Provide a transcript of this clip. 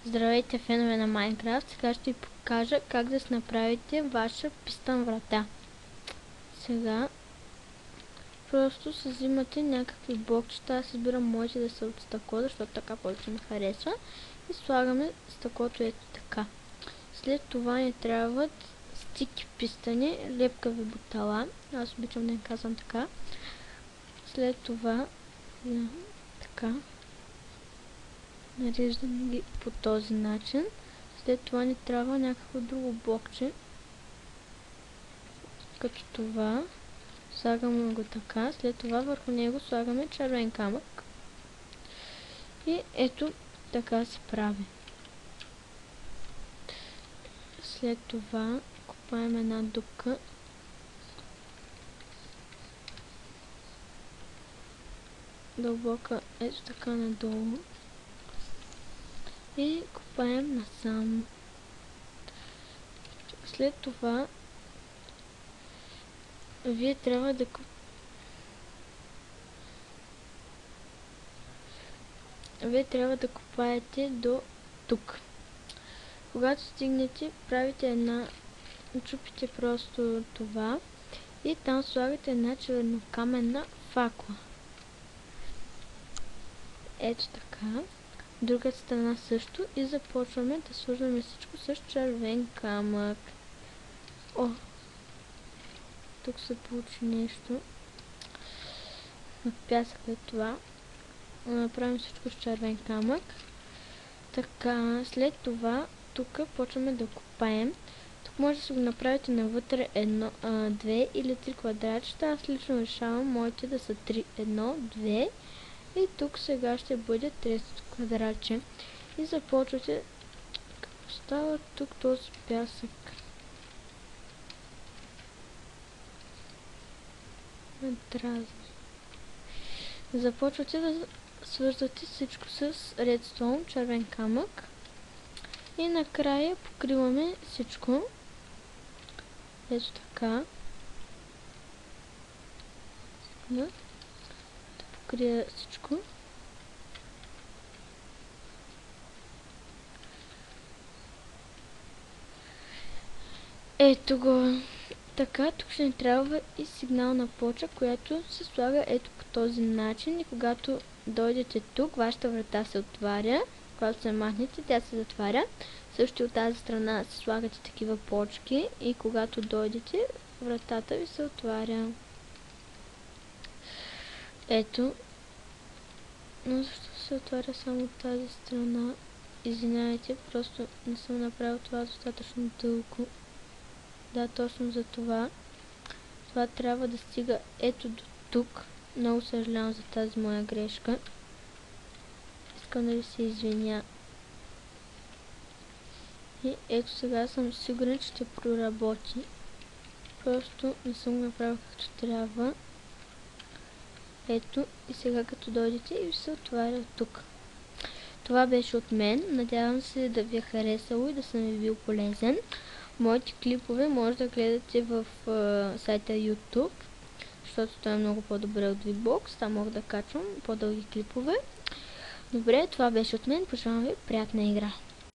Здравейте, фенове на Майнкрафт! Сега ще ви покажа как да си направите ваша пистън врата. Сега просто си взимате някакви блокчета. Аз избирам моите да са от стъкло, защото така повече ми харесва. И слагаме стъклото ето така. След това ни трябват стики пистъни, лепкави бутала. Аз обичам да им казвам така. След това така. Нареждаме ги по този начин. След това ни трябва някакво друго блокче, като това. Слагаме го така. След това върху него слагаме червен камък. И ето така се прави. След това копаем една дупка. Дълбока ето така надолу. И копаем насам. След това вие трябва да копаете до тук. Когато стигнете, правите чупите просто това и там слагате една чернокаменна факла. Ето така. Другата страна също и започваме да свързваме всичко с червен камък. О! Тук се получи нещо. От пясък е това. Направим всичко с червен камък. Така, след това тук почваме да копаем. Тук може да си го направите навътре 2 или 3 квадратчета. Аз лично решавам моите да са 3, 1, 2. И тук сега ще бъде 30 квадратче. И започвате, какво става тук този пясък? Започвате да свързвате всичко с редстоун, червен камък. И накрая покриваме всичко. Ето така. Да покрия всичко. Ето го. Така, тук ще ни трябва и сигнална плоча, която се слага ето по този начин и когато дойдете тук, вашата врата се отваря. Когато се махнете, тя се затваря. Също от тази страна се слагате такива плочки и когато дойдете, вратата ви се отваря. Ето. Но защо се отваря само от тази страна? Извинявайте, просто не съм направил това достатъчно дълго. Да, точно за това. Това трябва да стига ето до тук. Много съжалявам за тази моя грешка. Искам да ви се извиня. И ето сега съм сигурен, че ще проработи. Просто не съм го направил както трябва. Ето и сега като дойдете и се отваря тук. Това беше от мен. Надявам се да ви е харесало и да съм ви бил полезен. Моите клипове може да гледате в сайта YouTube, защото той е много по-добре от VBOX. Там мога да качвам по-дълги клипове. Добре, това беше от мен. Пожелавам ви приятна игра.